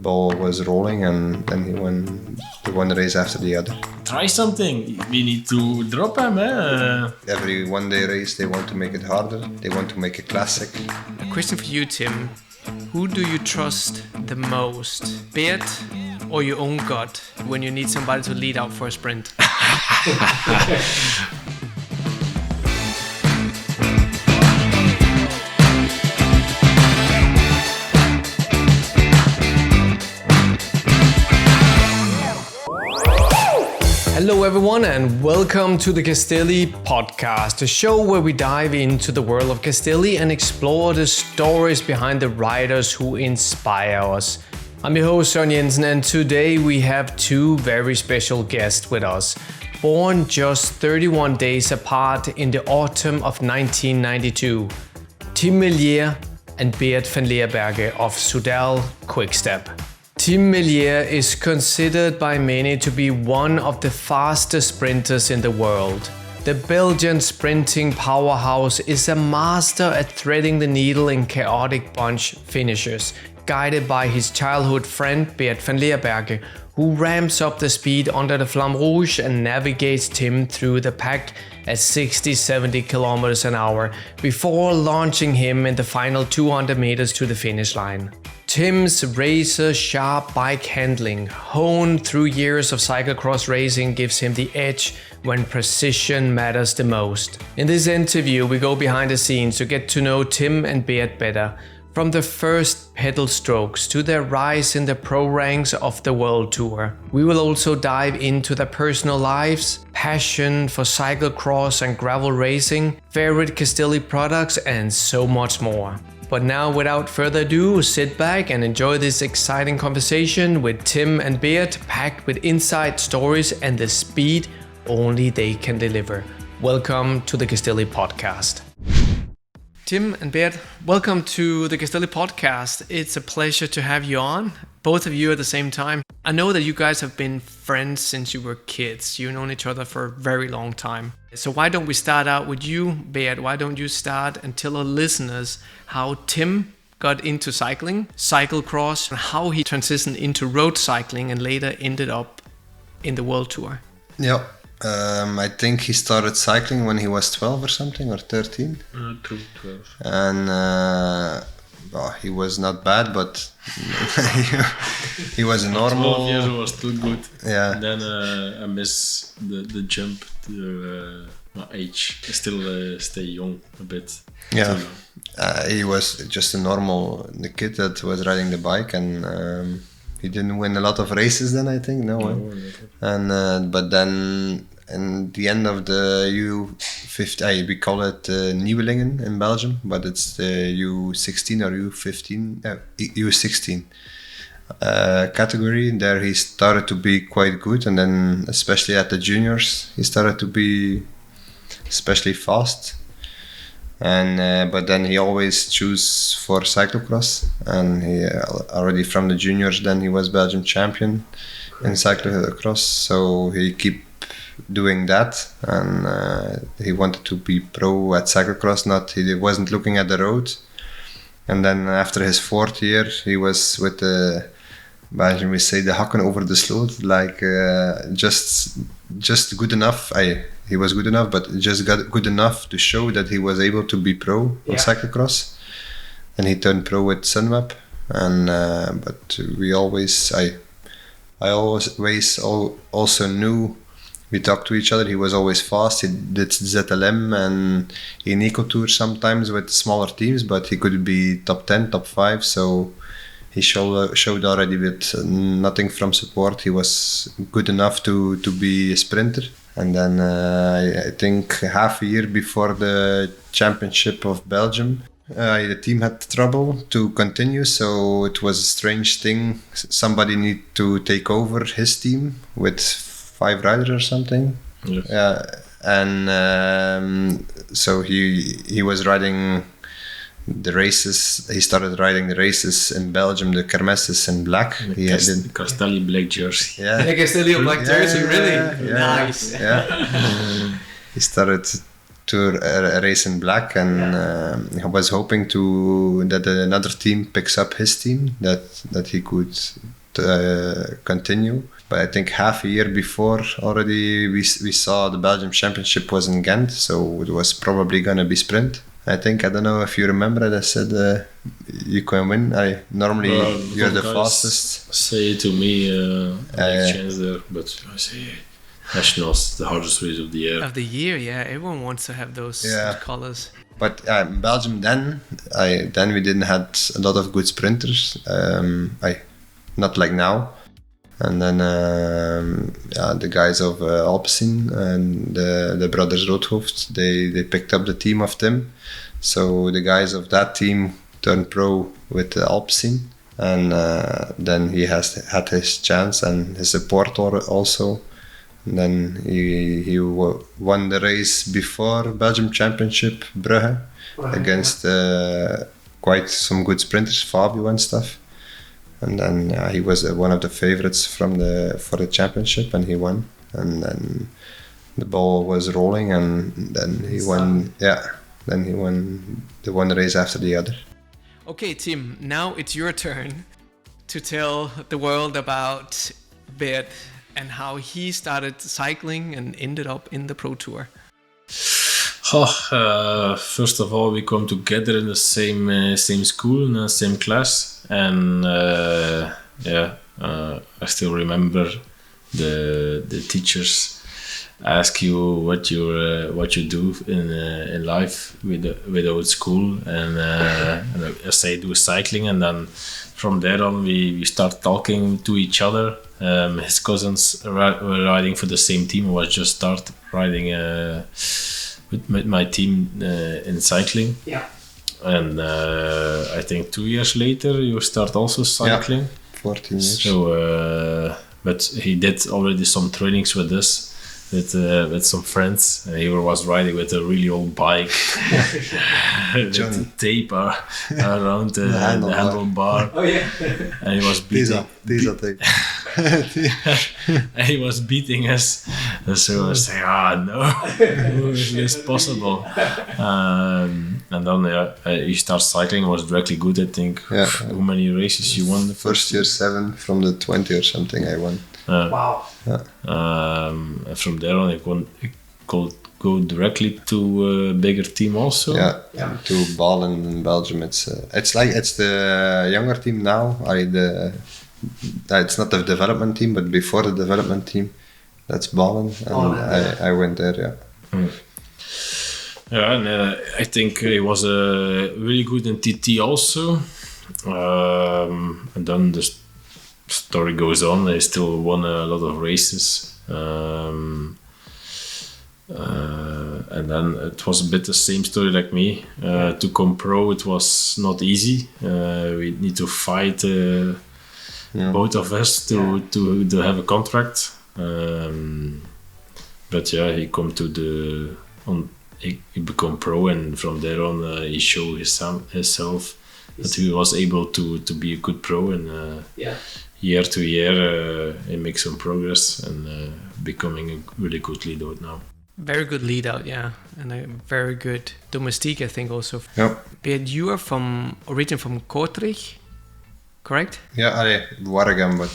ball was rolling, and then he won one race after the other. Try something. We need to drop him. Every one-day race, they want to make it harder. They want to make a classic. A question for you, Tim. Who do you trust the most? Bert or your own gut when you need somebody to lead out for a sprint? Hello everyone and welcome to the Castelli Podcast, a show where we dive into the world of Castelli and explore the stories behind the riders who inspire us. I'm your host Søren Jensen, and today we have two very special guests with us. Born just 31 days apart in the autumn of 1992, Tim Merlier and Bert Van Lerberghe of Soudal Quickstep. Tim Merlier is considered by many to be one of the fastest sprinters in the world. The Belgian sprinting powerhouse is a master at threading the needle in chaotic bunch finishes, guided by his childhood friend Bert Van Lerberghe, who ramps up the speed under the Flamme Rouge and navigates Tim through the pack at 60-70 kilometers an hour before launching him in the final 200 meters to the finish line. Tim's razor-sharp bike handling, honed through years of cyclocross racing, gives him the edge when precision matters the most. In this interview, we go behind the scenes to get to know Tim and Bert better, from the first pedal strokes to their rise in the pro ranks of the World Tour. We will also dive into their personal lives, passion for cyclocross and gravel racing, favorite Castelli products, and so much more. But now, without further ado, sit back and enjoy this exciting conversation with Tim and Bert, packed with inside stories and the speed only they can deliver. Welcome to the Castelli Podcast. Tim and Bert, welcome to the Castelli Podcast. It's a pleasure to have you on, both of you at the same time. I know that you guys have been friends since you were kids. You've known each other for a very long time. So why don't we start out with you, Bert? Why don't you start and tell our listeners how Tim got into cycling, cyclocross, and how he transitioned into road cycling and later ended up in the World Tour? Yeah. I think he started cycling when he was 12 or something, or 13. True, 12. And he was not bad, but he was a normal. 12 years was still good. Yeah. Then I miss the jump to my age. I still stay young a bit. Yeah. He was just a normal kid that was riding the bike, and he didn't win a lot of races then, I think. And but then in the end of the U15, we call it Nieuwelingen in Belgium, but it's the U16 or U15, U16 category. There he started to be quite good, and then especially at the juniors, he started to be especially fast. And but then he always chose for cyclocross, and he already from the juniors then he was Belgian champion in cyclocross, so he keep doing that, and he wanted to be pro at cyclocross. He wasn't looking at the road. And then after his fourth year, he was with the Belgian, we say the hakken over the sloot, like just good enough. He was good enough, but just got good enough to show that he was able to be pro in cyclocross. And he turned pro with Sunweb. And but we always, I always also knew. We talked to each other. He was always fast. He did ZLM and in Eco Tour sometimes with smaller teams, but he could be top 10, top 5. So he showed already with nothing from support. He was good enough to be a sprinter. And then I think half a year before the championship of Belgium, the team had trouble to continue. So it was a strange thing. Somebody need to take over his team with 5 riders or something. Yes. And so he was riding the races. He started riding the races in Belgium, the kermesses in black. The Castelli black jersey. The Castelli black jersey, really? Yeah. Nice. Yeah. He started to race in black, and I was hoping that another team picks up his team, that he could continue. But I think half a year before already we saw the Belgium Championship was in Ghent, so it was probably gonna be sprint. I don't know if you remember it, I said you can win. Normally you're the fastest. Say to me, chance there, but I say Nationals, the hardest race of the year. Of the year, yeah. Everyone wants to have those colors. But in Belgium then we didn't had a lot of good sprinters. Not like now. And then the guys of Alpecin and the brothers Roodhoofd, they picked up the team of Tim. So the guys of that team turned pro with Alpecin, and then he had his chance and his support also. And then he won the race before Belgium Championship Brugge against quite some good sprinters, Fabio and stuff. And then he was one of the favorites for the championship, and he won. And then the ball was rolling, and then he won. Yeah, then he won the one race after the other. Okay, Tim. Now it's your turn to tell the world about Bert and how he started cycling and ended up in the Pro Tour. First of all, we come together in the same school, in the same class, and I still remember the teachers ask you what you do in life without school, and I say do cycling, and then from there on we start talking to each other. His cousins were riding for the same team. I was just started riding with my team in cycling. Yeah. And I think 2 years later you start also cycling. Yeah, 14 years. So, but he did already some trainings with us, with some friends. He was riding with a really old bike with tape around the handlebar. Oh yeah. And he was beating. These tape. And he was beating us, so I was saying, no, is this possible? And then you start cycling. Was directly good, I think. Yeah. How many races you won? The first year 7 from the 20 or something I won. Wow. Yeah. And from there on, I could go directly to a bigger team also. Yeah. To Balen in Belgium. It's the younger team now. It's not the development team, but before the development team, that's Balen, and I went there. Yeah. Yeah, and I think he was really good in TT also. And then the story goes on. He still won a lot of races. And then it was a bit the same story like me. To come pro, it was not easy. We need to fight both of us to have a contract. But yeah, he come to he become pro, and from there on he showed himself that he was able to be a good pro, and year to year he makes some progress and becoming a really good lead out now. Very good lead out, yeah, and a very good domestique, I think also. Yep. But you are origin from Kortrijk, correct? Yeah, Wortegem, but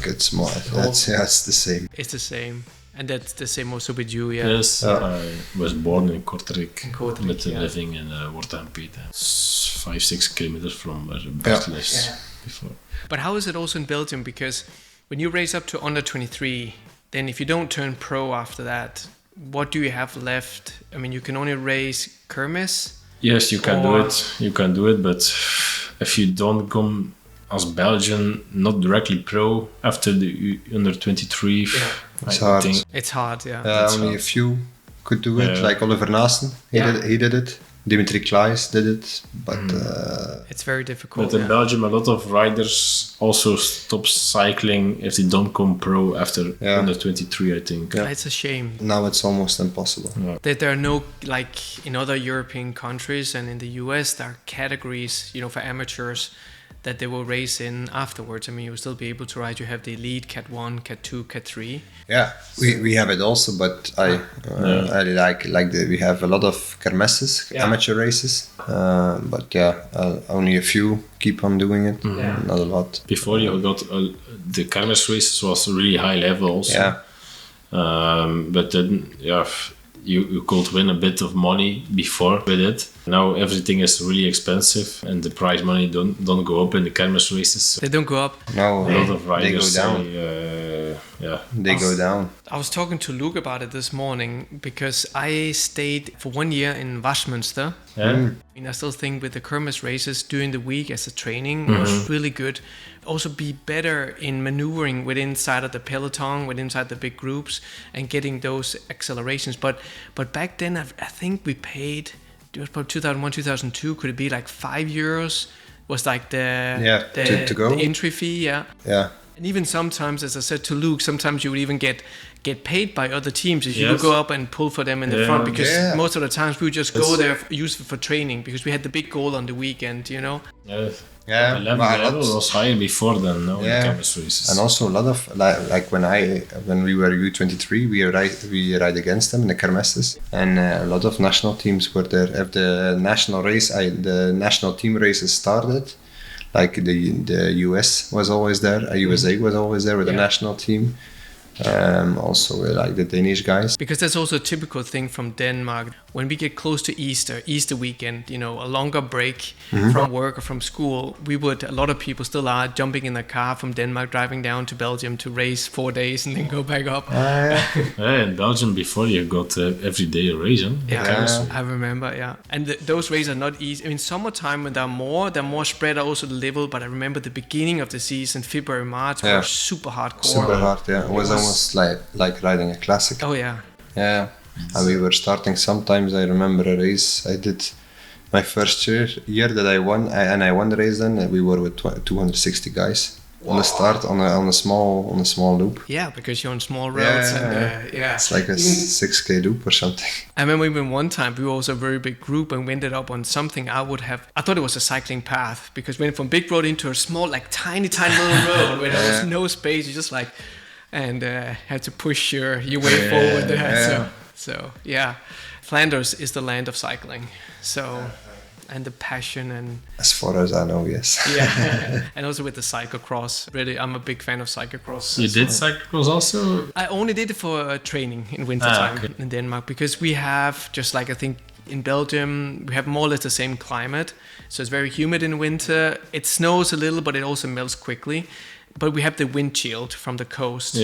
it's more. It's the same. It's the same. And that's the same also with you, yeah? Yes, I was born in Kortrijk, but yeah. living in Wortegem. It's 5-6 kilometers from where Bert lives before. But how is it also in Belgium? Because when you race up to under 23, then if you don't turn pro after that, what do you have left? I mean, you can only race kermis? Yes, you can do it. You can do it, but if you don't come as Belgian, not directly pro after the under 23, it's hard. It's hard, yeah. Only a few could do it, like Oliver Naasten. He did it. Dimitri Klaes did it, but it's very difficult. But in Belgium, a lot of riders also stop cycling if they don't come pro after under 23, I think. Yeah. It's a shame. Now it's almost impossible. Yeah. That there are no, like in other European countries and in the US, there are categories, for amateurs that they will race in afterwards. I mean, you will still be able to ride. You have the elite Cat 1, Cat 2, Cat 3. Yeah, we have it also, but I we have a lot of kermesses, amateur races, but only a few keep on doing it, not a lot. Before you got the kermes races was really high level also, but then you could win a bit of money before with it. Now everything is really expensive and the prize money don't go up in the kermes races. They don't go up. No, a lot of riders they go down. They go down. I was talking to Luke about it this morning because I stayed for 1 year in Westminster. And I still think with the kermes races during the week as a training was really good. Also be better in maneuvering within inside of the peloton, within inside the big groups, and getting those accelerations. But back then I think we paid, it was probably 2001, 2002, could it be like €5 was like the to go. The entry fee, Yeah. And even sometimes, as I said to Luke, sometimes you would even get paid by other teams if you would go up and pull for them in the front, because most of the times we would just go there, use it for training, because we had the big goal on the weekend, you know. The level was higher before than now in the kermes races. And also a lot of like when we were U23, we ride against them in the kermesses, and a lot of national teams were there. If the national team races started, like the US was always there, USA was always there with the national team. Also like the Danish guys. Because that's also a typical thing from Denmark. When we get close to Easter weekend, you know, a longer break from work or from school, a lot of people still are jumping in the car from Denmark, driving down to Belgium to race 4 days and then go back up. In Belgium before you got every day a race, I remember, And those races are not easy. I mean, summertime when they're more spread out also the level, but I remember the beginning of the season, February, March, was super hardcore. Super hard, It was almost like riding a classic. Oh, yeah. Yeah. And we were starting sometimes. I remember a race I did my first year that I won, and I won the race. Then we were with 260 guys on the start on a small loop. Yeah, because you're on small roads. It's like a 6K loop or something. I remember even one time we were also a very big group and we ended up on something I thought it was a cycling path, because we went from big road into a small, like tiny little road where there was no space. You just and had to push your way forward there. So Flanders is the land of cycling. So, and the passion and... As far as I know, yes. And also with the cyclocross. Really, I'm a big fan of cyclocross. You did cyclocross also? I only did it for training in wintertime in Denmark, because we have, just like I think in Belgium, we have more or less the same climate. So it's very humid in winter. It snows a little, but it also melts quickly. But we have the wind shield from the coast,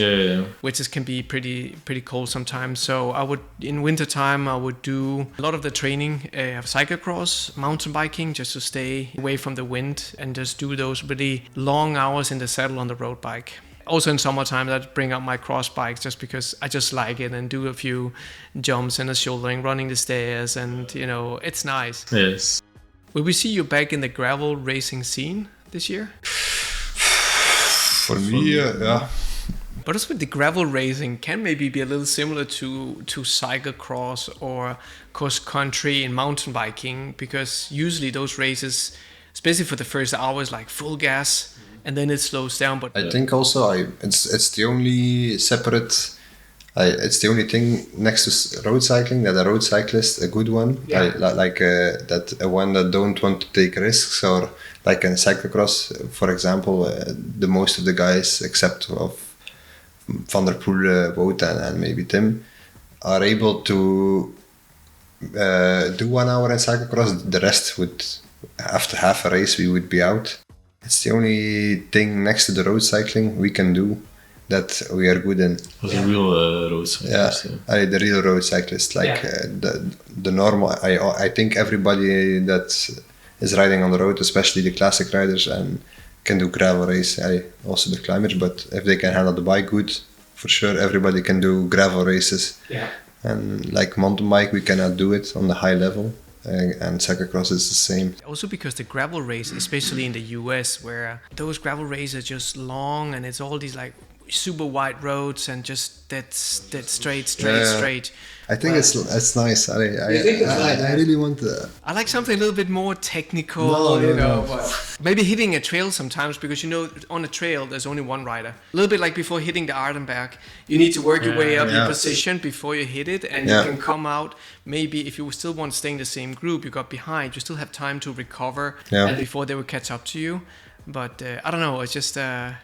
which can be pretty cold sometimes. So in wintertime, I would do a lot of the training of cyclocross, mountain biking, just to stay away from the wind and just do those really long hours in the saddle on the road bike. Also in summertime, I'd bring out my cross bikes just because I just like it, and do a few jumps and a shouldering, running the stairs, and it's nice. Yes. Will we see you back in the gravel racing scene this year? For me, yeah. But also with the gravel racing can maybe be a little similar to cyclocross or cross country and mountain biking, because usually those races, especially for the first hours, like full gas, and then it slows down. But I think also it's the only separate. It's the only thing next to road cycling that a road cyclist, a good one, that a one that don't want to take risks, or like in cyclocross, for example, the most of the guys, except of Van der Poel, Wout, and maybe Tim, are able to do 1 hour in cyclocross. The rest would, after half a race, we would be out. It's the only thing next to the road cycling we can do that we are good in. The real road cyclist. The real road cyclist, the normal. I think everybody that is riding on the road, especially the classic riders, and can do gravel race. Also the climbers, but if they can handle the bike good, for sure everybody can do gravel races. And like mountain bike, we cannot do it on the high level. And cyclocross is the same. Also because the gravel race, especially in the US, where those gravel races are just long, and it's all these like super wide roads and just that straight. I think it's nice. I really want to. I like something a little bit more technical, No. but maybe hitting a trail sometimes, because on a trail there's only one rider. A little bit like before hitting the Ardenberg, you need to work your way up your position before you hit it, and you can come out. Maybe if you still want to stay in the same group you got behind, you still have time to recover and before they will catch up to you. But I don't know, it's just... I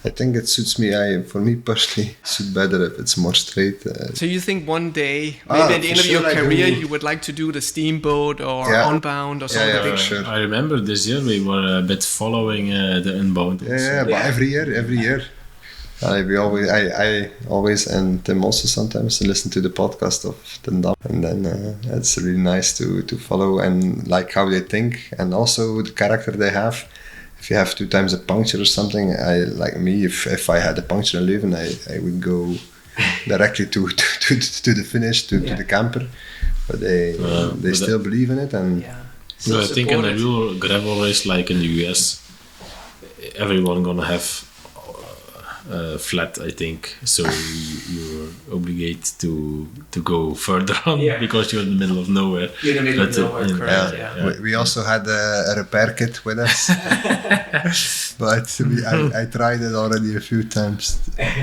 think it suits me. For me personally, it suits better if it's more straight. So you think one day, maybe at the end of your career, you would like to do the steamboat or unbound or something? Yeah, sure. I remember this year we were a bit following the unbound. But every year. I always, and Tim also sometimes, listen to the podcast of Ten Dam, and then it's really nice to follow and like how they think, and also the character they have. If you have 2 times a puncture or something, if I had a puncture in Leuven, I would go directly to the finish, to the camper. But they still believe in it, and so I think in a real gravel race like in the US, everyone gonna have flat, I think. So you're obligated to go further on because you're in the middle of nowhere. You're in the middle of nowhere, correct. We also had a repair kit with us, but I tried it already a few times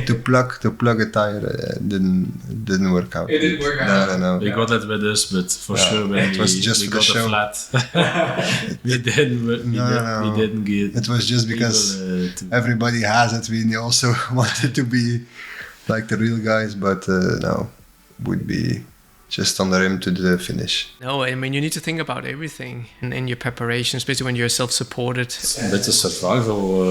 to plug a tire. Didn't work out. It didn't work out. No. We got it with us, but for sure when we got a flat, we didn't get. It was just because everybody has it. We also wanted to be like the real guys, but no, would be just on the rim to the finish. No, I mean, you need to think about everything in your preparation, especially when you're self-supported. A bit of survival.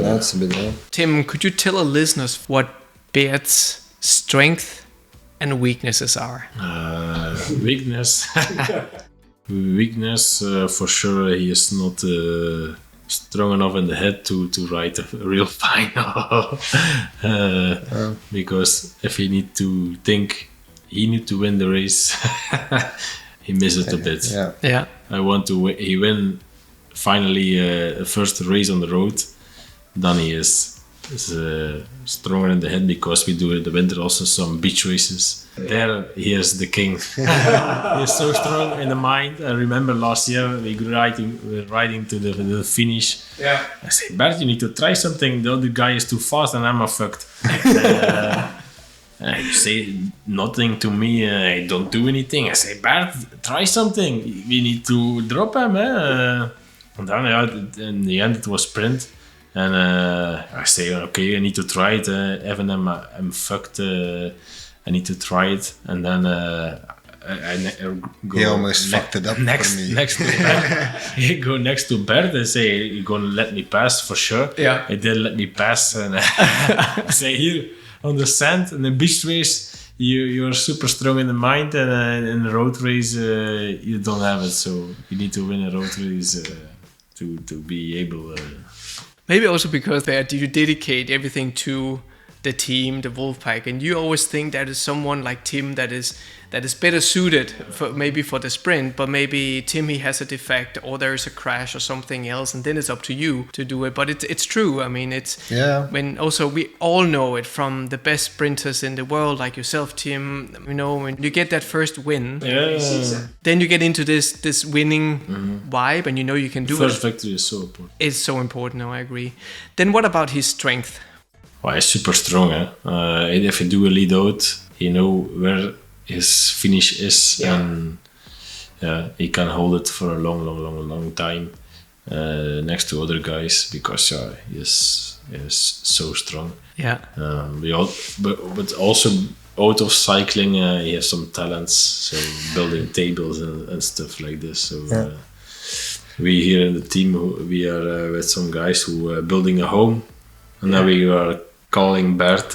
That's a bit. Tim, could you tell our listeners what Bert's strength and weaknesses are? Weakness. Weakness, for sure, he is not strong enough in the head to ride a real final. Because if he need to think he need to win the race, he misses it a bit. Yeah. I want to he win finally first race on the road, then he is stronger in the head, because we do in the winter also some beach races. There he is the king. He is so strong in the mind. I remember last year we were riding to the finish. Yeah. I say, Bert, you need to try something. The other guy is too fast and I'm a fucked. You say nothing to me. I don't do anything. I say, Bert, try something. We need to drop him. And then in the end it was sprint. And I say, okay, I need to try it. Even I'm fucked. I need to try it. And then I go. He almost fucked it up next, for me. Next to Bert. You go next to Bert and say, you're going to let me pass for sure. Yeah. He did let me pass. And I say, here on the sand, in the beach race, you're super strong in the mind. And in the road race, you don't have it. So you need to win a road race to be able... Maybe also because you dedicate everything to the team, the Wolfpack, and you always think that is someone like Tim that is better suited for the sprint, but maybe Tim, he has a defect or there's a crash or something else, and then it's up to you to do it. But it's true. I mean, when also we all know it from the best sprinters in the world, like yourself, Tim. You know, when you get that first win, then you get into this winning vibe, and you know you can do it. First victory is so important. It's so important. No, I agree. Then what about his strength? Well, he's super strong. If you do a lead out, you know where his finish is, and he can hold it for a long time next to other guys, because he is so strong. Yeah. But also out of cycling, he has some talents, so building tables and stuff like this. So we here in the team, we are with some guys who are building a home, and now we are calling Bert,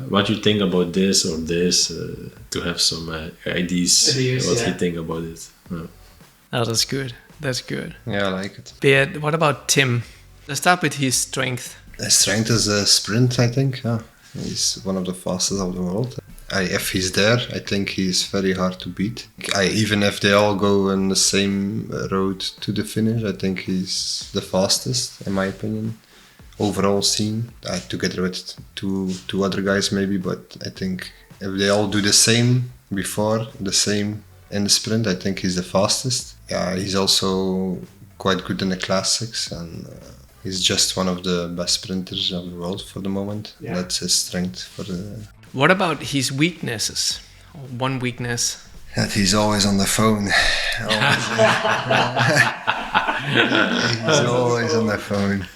what you think about this or this, to have some ideas what he think about it. Oh, that's good. That's good. Yeah, I like it. But what about Tim? Let's start with his strength. His strength is a sprint, I think. Yeah. He's one of the fastest of the world. If he's there, I think he's very hard to beat. Even if they all go on the same road to the finish, I think he's the fastest, in my opinion. overall scene, together with two other guys maybe. But I think if they all do the same before, the same in the sprint, I think he's the fastest. Yeah, he's also quite good in the classics, and he's just one of the best sprinters of the world for the moment. Yeah. That's his strength for the. What about his weaknesses? One weakness. That he's always on the phone. He's always on the phone.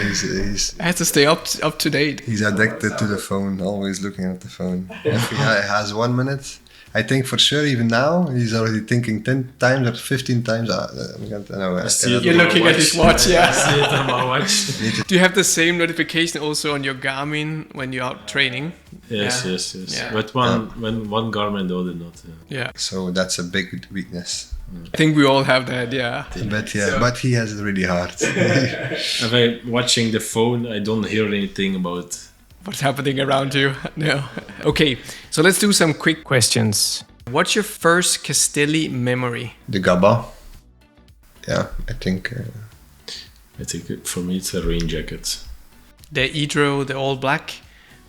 He's has to stay up to date. He's addicted to the phone, always looking at the phone. If he has 1 minute, I think for sure even now he's already thinking 10 times or 15 times. You're looking at his watch, yeah. I see it on my watch. Do you have the same notification also on your Garmin when you're out training? Yes. Yeah. But one Garmin, the other not. Yeah. So that's a big weakness. I think we all have that, yeah. But he has it really hard. If I'm watching the phone, I don't hear anything about what's happening around you. No. Okay, so let's do some quick questions. What's your first Castelli memory? The Gabba. Yeah, I think for me it's a rain jacket. The Hydro, the all black,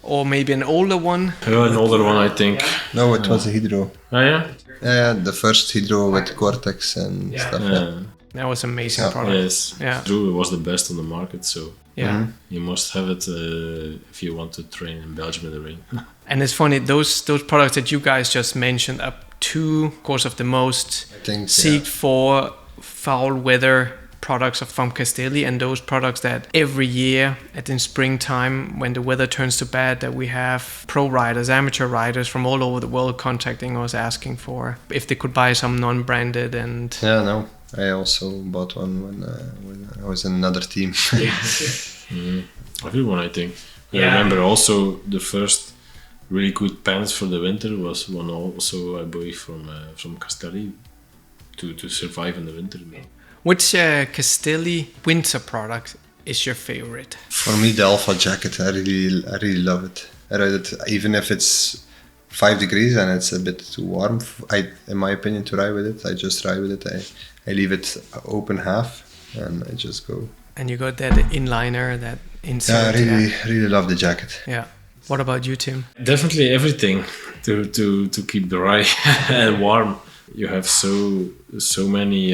or maybe an older one? An older one, I think. No, it was a Hydro. Oh yeah? Yeah, the first Hydro with Cortex and stuff. Yeah. That was an amazing product. Yes. Yeah. Hydro was the best on the market, so yeah, you must have it if you want to train in Belgium in the rain. And it's funny, those products that you guys just mentioned are two, of course, of the most seeked for foul weather products from Castelli, and those products that every year in springtime when the weather turns to bad, that we have pro riders, amateur riders from all over the world contacting us asking for if they could buy some non-branded. And I also bought one when I was in another team. Everyone, I think. I remember also the first really good pants for the winter was one also I bought from Castelli to survive in the winter. Which Castelli winter product is your favorite? For me, the Alpha jacket. I really love it. I ride it even if it's 5 degrees and it's a bit too warm. In my opinion, to ride with it, I just ride with it. I leave it open half and I just go. And you got that inliner, that insert. Yeah, I really love the jacket. Yeah. What about you, Tim? Definitely everything to keep dry and warm. You have so many.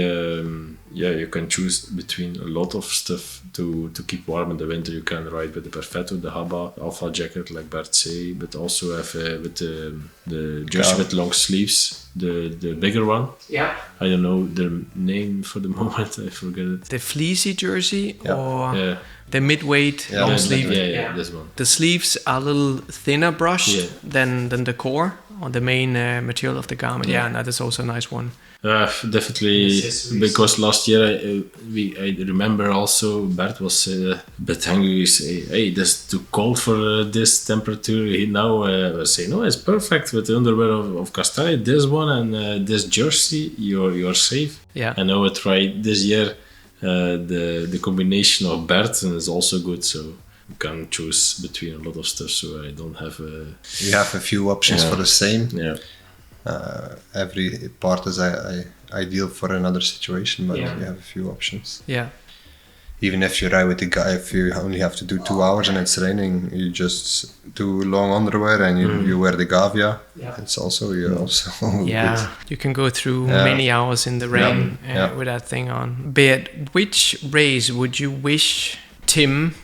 You can choose between a lot of stuff to keep warm in the winter. You can ride with the Perfetto, the Habba, Alpha jacket like Bert say, but also have with the jersey with long sleeves, the bigger one. Yeah. I don't know the name for the moment. I forget it. The fleecy jersey or the mid-weight long sleeve. Yeah, this one. The sleeves are a little thinner brushed than the core or the main material of the garment. Yeah, and that is also a nice one. Definitely, because last year I remember also Bert was a bit angry. Say, hey, this is too cold for this temperature. He now was saying, no, it's perfect with the underwear of Castelli. This one and this jersey, you're safe. Yeah. And now I tried this year the combination of Bert, and it's also good. So you can choose between a lot of stuff. So I don't have. You have a few options for the same. Yeah. Every part is ideal for another situation, but you have a few options. Yeah. Even if you ride with the guy, if you only have to do 2 hours and it's raining, you just do long underwear and you wear the Gavia. Yeah. It's also good. You can go through many hours in the rain with that thing on. Bert, which race would you wish Tim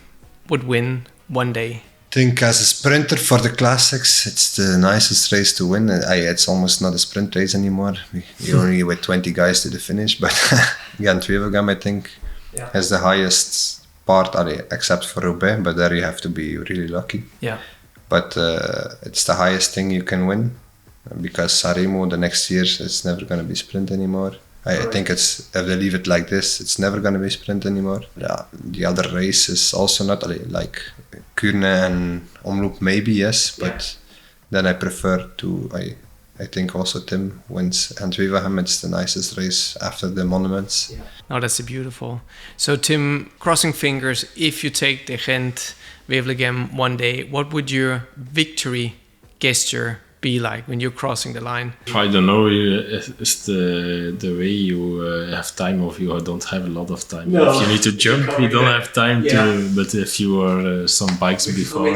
would win one day? I think as a sprinter for the classics, it's the nicest race to win. It's almost not a sprint race anymore. You're only with 20 guys to the finish, but Gent-Wevelgem, I think, has the highest part, except for Roubaix, but there you have to be really lucky. Yeah. But it's the highest thing you can win, because Sanremo the next year, it's never going to be sprint anymore. I think if they leave it like this, it's never going to be sprint anymore. Yeah, the other races also not like Kuurne and Omloop maybe, yes, but then I prefer I think also Tim wins Gent-Wevelgem. It's the nicest race after the monuments. Yeah. Oh, that's beautiful. So Tim, crossing fingers, if you take the Gent-Wevelgem one day, what would your victory gesture be like when you're crossing the line? I don't know. It's the way you have time, or you don't have a lot of time. No. If you need to jump, you don't have time to. But if you are some bikes before.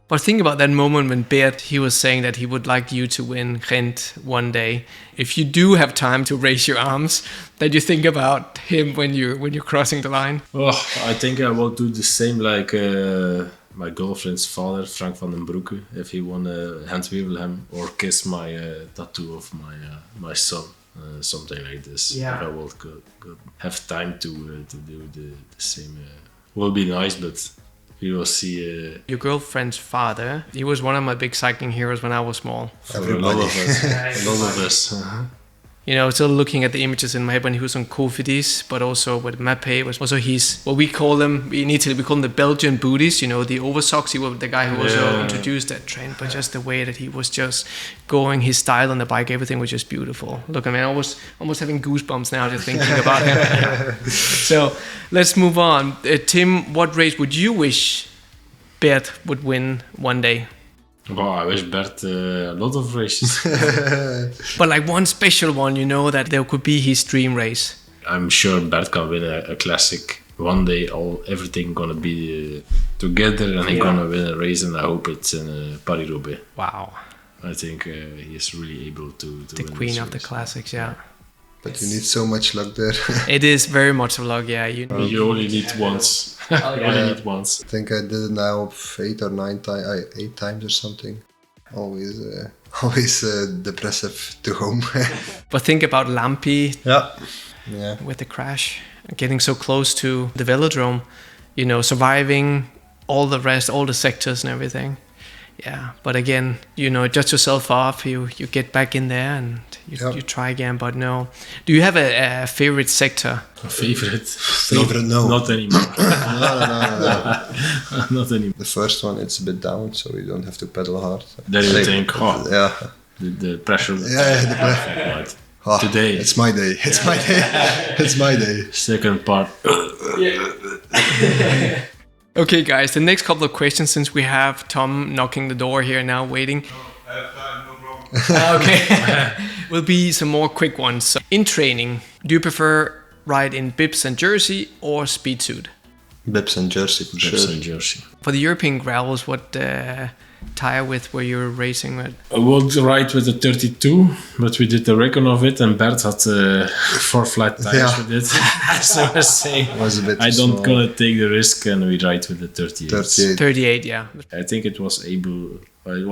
But think about that moment when Bert, he was saying that he would like you to win Ghent one day. If you do have time to raise your arms, then you think about him when you're crossing the line. Oh, I think I will do the same like my girlfriend's father, Frank van den Broeke, if he want to handwiebel him or kiss my tattoo of my son, something like this. Yeah. If I will have time to do the same. Will be nice, but we will see. Your girlfriend's father, he was one of my big cycling heroes when I was small. For a lot of us. A lot of us. You know, still looking at the images in my head when he was on Cofidis, but also with Mappe was also he's what we call them in Italy, we call them the Belgian booties, you know, the over socks. He was the guy who also introduced that trend, but just the way that he was just going, his style on the bike, everything was just beautiful. Look, I mean, I was almost having goosebumps now just thinking about him. So let's move on. Tim, what race would you wish Bert would win one day? Well, I wish Bert a lot of races. But like one special one, you know, that there could be his dream race. I'm sure Bert can win a classic. One day everything gonna be together and he's gonna win a race, and I hope it's in Paris-Roubaix. Wow. I think he is really able to The win queen this of the race. classics, yeah. But you need so much luck there. It is very much a luck, yeah. You only need once. You only need once. I think I did it now 8 or 9 times, 8 times or something. Always depressive to home. But think about Lampi Yeah. with the crash, getting so close to the velodrome, you know, surviving all the rest, all the sectors and everything. Yeah, but again, you know, dust yourself off, you get back in there and you try again, but no. Do you have a favorite sector? A favorite? No. Not anymore. No. Not anymore. The first one, it's a bit down, so you don't have to pedal hard. Then you think, Yeah. the pressure. Yeah, the pressure. Right. Oh, Today. It's my day. It's my day. It's my day. Second part. Okay, guys, the next couple of questions, since we have Tom knocking the door here now, waiting. I have time, no problem. Okay. Will be some more quick ones. So, in training, do you prefer ride in bibs and jersey or speed suit? Bibs and jersey for Bibs sure. and jersey. For the European gravels, what tire width were you racing with? I would ride with a 32, but we did the recon of it, and Bert had 4 flat tires with it. So I say, Was a bit I too don't small. gonna take the risk, and we ride with the 38. 38. 38, yeah. I think it was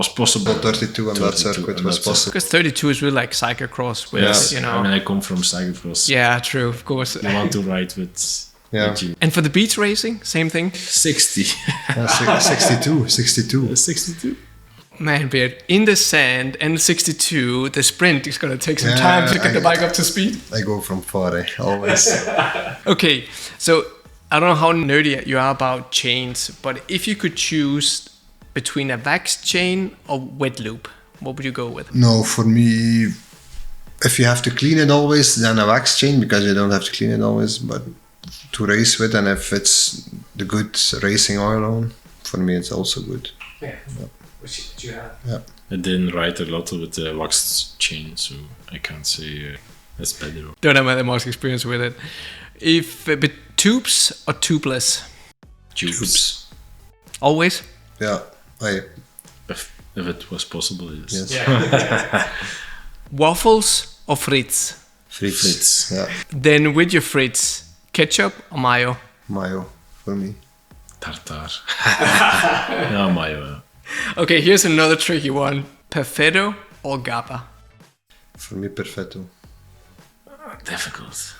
possible. 32 on that 32 circuit on was that possible. Because 32 is really like cyclocross with, Yes, you know. I mean, I come from cyclocross. Yeah, true, of course. You want to ride with Yeah. with you. And for the beach racing, same thing? 60. 62. 62. Man, Bert, in the sand and 62, the sprint is going to take some Yeah, time to get the bike up to speed. I go from far, always. Okay, so I don't know how nerdy you are about chains, but if you could choose between a wax chain or wet loop, what would you go with? No, for me, if you have to clean it always, then a wax chain, because you don't have to clean it always, but to race with, and if it's the good racing oil on, for me it's also good. Yeah. Which do you have? Yeah. I didn't ride a lot with the waxed chain, so I can't say that's better. Don't have that much experience with it. If but tubes or tubeless? Tubes. Always? Yeah, If it was possible, yes. yes. Waffles or frites? Fritz. Yeah, Then with your frites, ketchup or mayo? mayo for me. Tartar. Yeah, mayo. Okay, here's another tricky one. Perfetto or Gappa? For me, perfetto. Difficult.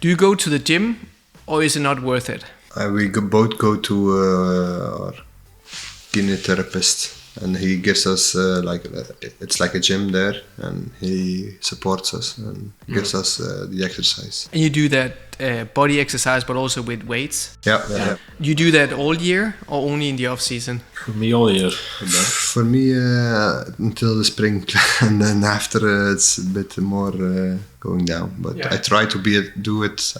Do you go to the gym or is it not worth it? We both go to our kinetherapist, and he gives us it's like a gym there, and he supports us and gives us the exercise. And you do that body exercise but also with weights? Yeah. You do that all year or only in the off season? For me, all year. For me, until the spring, and then after it's a bit more going down. But I try to do it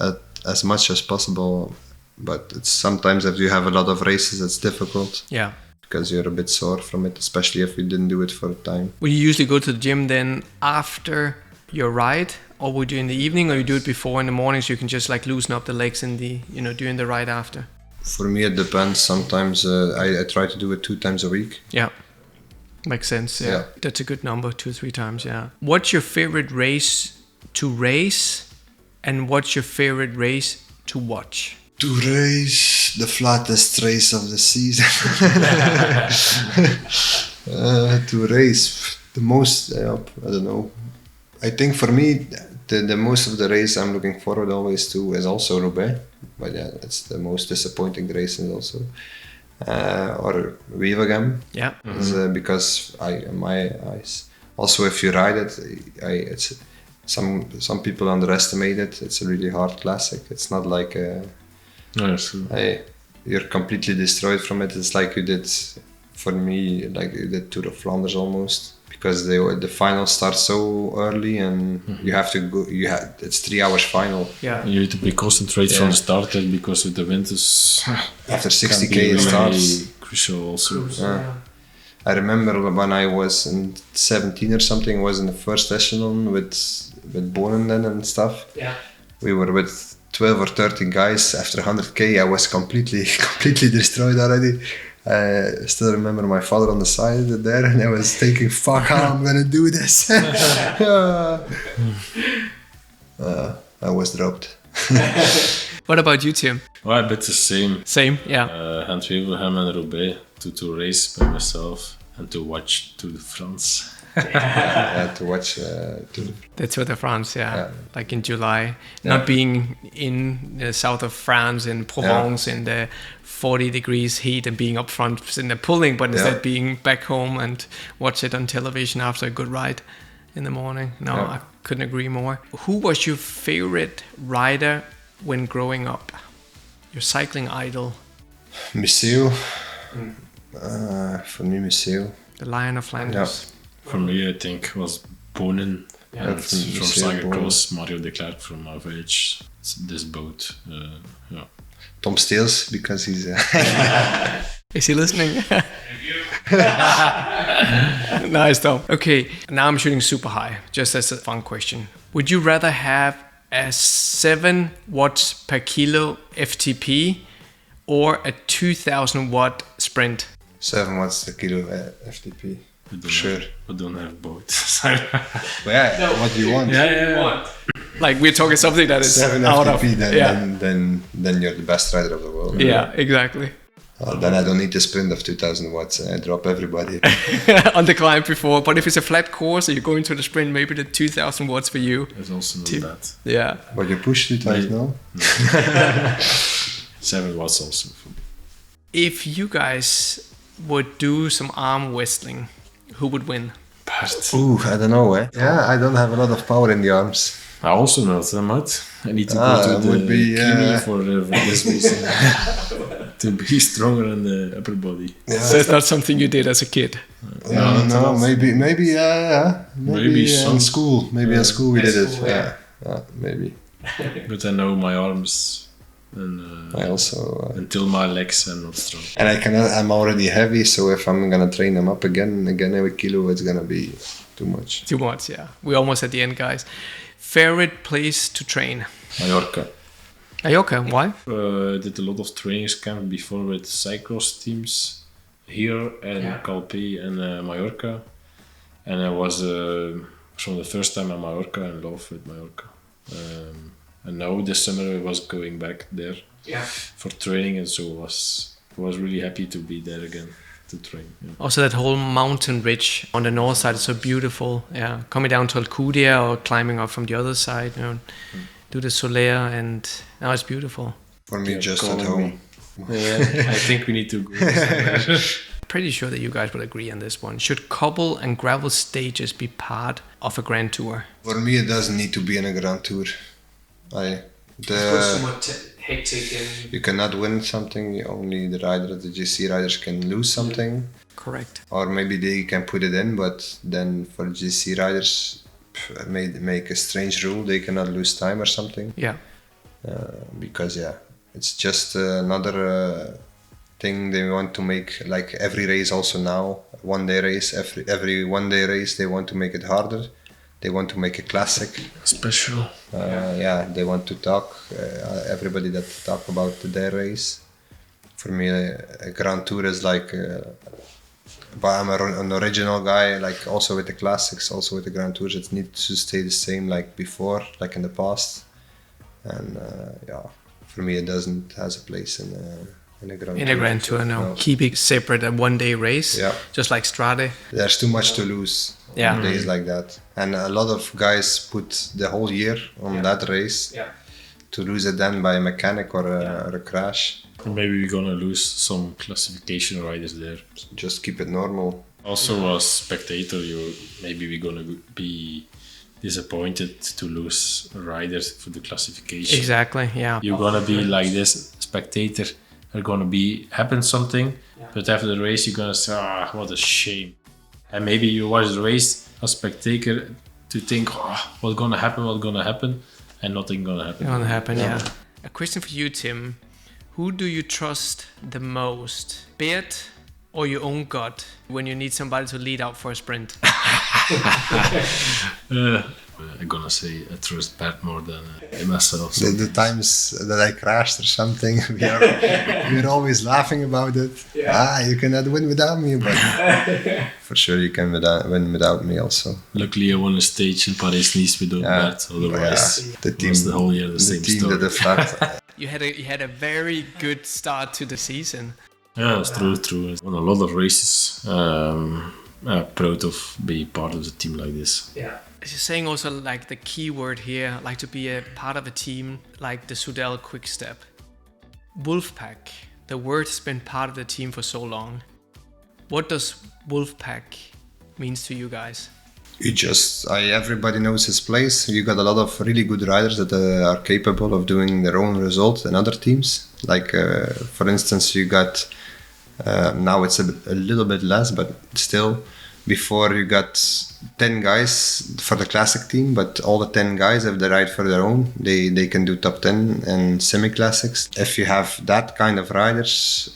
as much as possible. But it's sometimes if you have a lot of races, it's difficult. Yeah. because you're a bit sore from it, especially if you didn't do it for a time. Will you usually go to the gym then after your ride, or would you in the evening, or you do it before in the morning so you can just like loosen up the legs in the, during the ride after? For me, it depends. Sometimes I try to do it 2 times a week. Yeah. Makes sense. Yeah. That's a good number, 2-3 times. Yeah. What's your favorite race to race, and what's your favorite race to watch? To race the flattest race of the season. To race the most, I don't know. I think for me, the most of the race I'm looking forward always to is also Roubaix. But yeah, it's the most disappointing races also. Or Wortegem. Yeah. Because in my eyes, also if you ride it, it's some people underestimate it. It's a really hard classic. It's not like you're completely destroyed from it. It's like you did, for me, like you did Tour of Flanders almost, because the final starts so early and you have to go. It's 3 hours final. Yeah. You need to be concentrated from the start, because with the winters after 60k it starts. Crucial also. I remember when I was in 17 or something, I was in the first echelon with Bonen then and stuff. Yeah. We were with 12 or 13 guys. After 100k I was completely destroyed already. I still remember my father on the side there, and I was thinking, fuck, how I'm gonna do this. I was dropped. What about you, Tim? Well, a bit the same. Same, yeah. Antwerpen and Roubaix to race by myself and to watch Tour de France. To watch the Tour de France, like in July. Not being in the south of France, in Provence, in the 40 degrees heat, and being up front in the pulling, but instead being back home and watch it on television after a good ride in the morning. I couldn't agree more. Who was your favorite rider when growing up? Your cycling idol? Museo. For me, Museo. The Lion of Flanders. For me, I think was Bonen. And from cyclocross, Mario de Klerk from my village. It's this boat. Tom Steels, because he's... Is he listening? Nice, Tom. Okay, now I'm shooting super high, just as a fun question. Would you rather have a 7 watts per kilo FTP or a 2000 watt sprint? 7 watts per kilo FTP. Sure. We don't have both. What do you want? Like we're talking something that is 7 out FTP, of... then you're the best rider of the world. Yeah, exactly. Then I don't need to sprint of 2000 watts. I drop everybody. On the climb before, but if it's a flat course and you're going to the sprint, maybe the 2000 watts for you. It's also not bad. Yeah. But you push 2000 now? 7 watts also for me. If you guys would do some arm wrestling, who would win? Bert. Ooh, I don't know. Yeah, I don't have a lot of power in the arms. I also not that much. I need to go to the Kimi for this reason. To be stronger on the upper body. Yeah. So it's not something you did as a kid? Maybe some in school. Maybe in school we did it. Yeah, maybe. But I know my arms. And I also until my legs are not strong. And I'm already heavy, so if I'm gonna train them up again every kilo, it's gonna be too much. Too much, yeah. We're almost at the end, guys. Favorite place to train? Mallorca. Mallorca, why? Did a lot of trainings camp before with cyclocross teams here and Calpe and Mallorca, and I was from the first time at Mallorca in love with Mallorca. And now this summer I was going back there for training, and so was really happy to be there again to train. Yeah. Also, that whole mountain ridge on the north side is so beautiful. Yeah, coming down to Alcudia or climbing up from the other side, do the Soler, and now it's beautiful. For me, just at home. I think we need to go. Pretty sure that you guys will agree on this one. Should cobble and gravel stages be part of a Grand Tour? For me, it doesn't need to be in a Grand Tour. Hectic. You cannot win something. Only the GC riders can lose something. Correct. Or maybe they can put it in, but then for GC riders, make a strange rule. They cannot lose time or something. Yeah. Because it's just another thing. They want to make like every race also now, 1 day race, every 1 day race, they want to make it harder. They want to make a classic. Special. They want to talk, everybody that talk about their race. For me, a Grand Tour is like, but I'm an original guy, like also with the classics, also with the Grand Tours, it needs to stay the same like before, like in the past. And for me, it doesn't has a place in a Grand Tour. In a Grand Tour, no. Keep it separate, a 1 day race, just like Strade. There's too much to lose on days like that. And a lot of guys put the whole year on that race to lose it then by a mechanic or a crash. Maybe we're gonna lose some classification riders there. Just keep it normal. Also, as spectator, maybe we're gonna be disappointed to lose riders for the classification. Exactly, yeah. You're gonna be like this spectator. There's gonna happen something, but after the race, you're gonna say, what a shame. And maybe you watch the race as spectator to think, what's gonna happen, and nothing gonna happen. Yeah. A question for you, Tim. Who do you trust the most, Bert or your own gut, when you need somebody to lead out for a sprint? I'm gonna say I trust Bert more than myself. So. The times that I crashed or something, we're always laughing about it. You cannot win without me, but for sure you can win without me also. Luckily, I won a stage in Paris-Nice without Bert. Otherwise, the team, the whole year the same story. You had a very good start to the season. Yeah, it's true. I won a lot of races. I'm proud of being part of the team like this. Yeah. You're saying also like the key word here, like to be a part of a team like the Soudal Quick Step. Wolfpack, the word has been part of the team for so long. What does Wolfpack means to you guys? Everybody knows his place. You got a lot of really good riders that are capable of doing their own results in other teams. Like for instance, you got now it's a little bit less, but still. Before you got 10 guys for the classic team, but all the 10 guys, if they ride for their own, they can do top 10 and semi-classics. If you have that kind of riders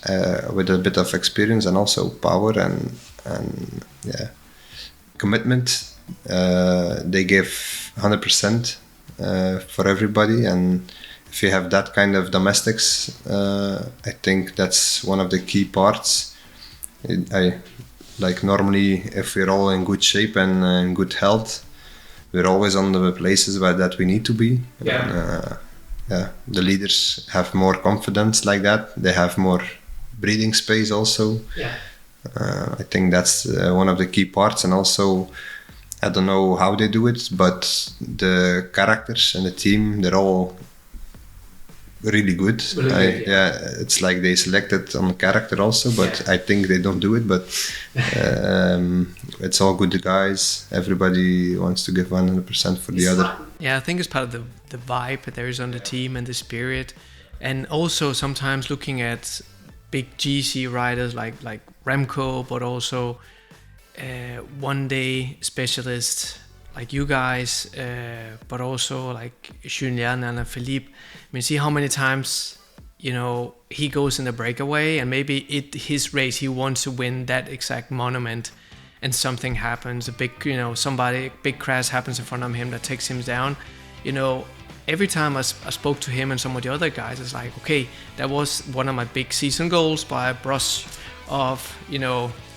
with a bit of experience and also power and commitment, they give 100% for everybody. And if you have that kind of domestics, I think that's one of the key parts. Like normally, if we're all in good shape and in good health, we're always on the places that we need to be. And, the leaders have more confidence like that. They have more breathing space also. I think that's one of the key parts. And also, I don't know how they do it, but the characters and the team, they're all really good. It's like they selected on character also, but I think they don't do it. But it's all good guys. Everybody wants to give 100% for the other. Yeah, I think it's part of the vibe that there is on the team and the spirit, and also sometimes looking at big GC riders like Remco, but also 1 day specialists like you guys, but also like Julien and Philippe. I mean, see how many times, he goes in the breakaway and maybe his race, he wants to win that exact monument and something happens, a big, big crash happens in front of him that takes him down. Every time I spoke to him and some of the other guys, it's like, okay, that was one of my big season goals, but I brush off,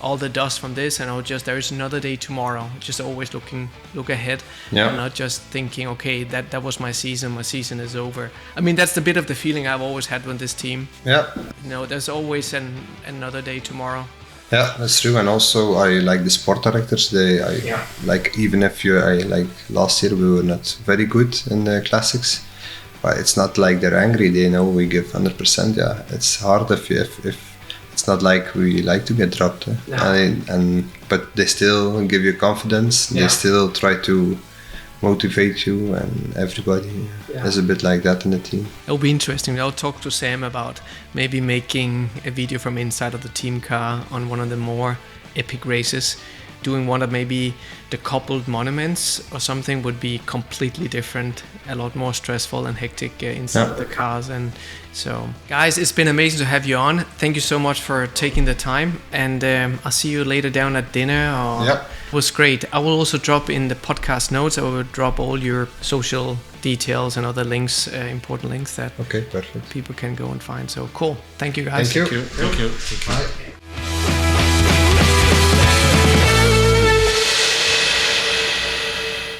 all the dust from this, and there is another day tomorrow. Just always look ahead, and not just thinking, okay, that was my season is over. I mean, that's the bit of the feeling I've always had with this team. There's always another day tomorrow. Yeah, that's true. And also I like the sport directors. Like, even if last year we were not very good in the classics, but it's not like they're angry. They know we give 100%. Yeah, it's hard if it's not like we like to get dropped. But they still give you confidence. They still try to motivate you, and everybody is a bit like that in the team. It'll be interesting. I'll talk to Sam about maybe making a video from inside of the team car on one of the more epic races. doing one of maybe the coupled monuments or something would be completely different, a lot more stressful and hectic inside the cars. And so, guys, it's been amazing to have you on. Thank you so much for taking the time, and I'll see you later down at dinner. It was great. I will also drop in the podcast notes, I will drop all your social details and other links, important links that Okay, perfect. people can go and find. So cool. Thank you, guys. Thank you. Thank you. Bye.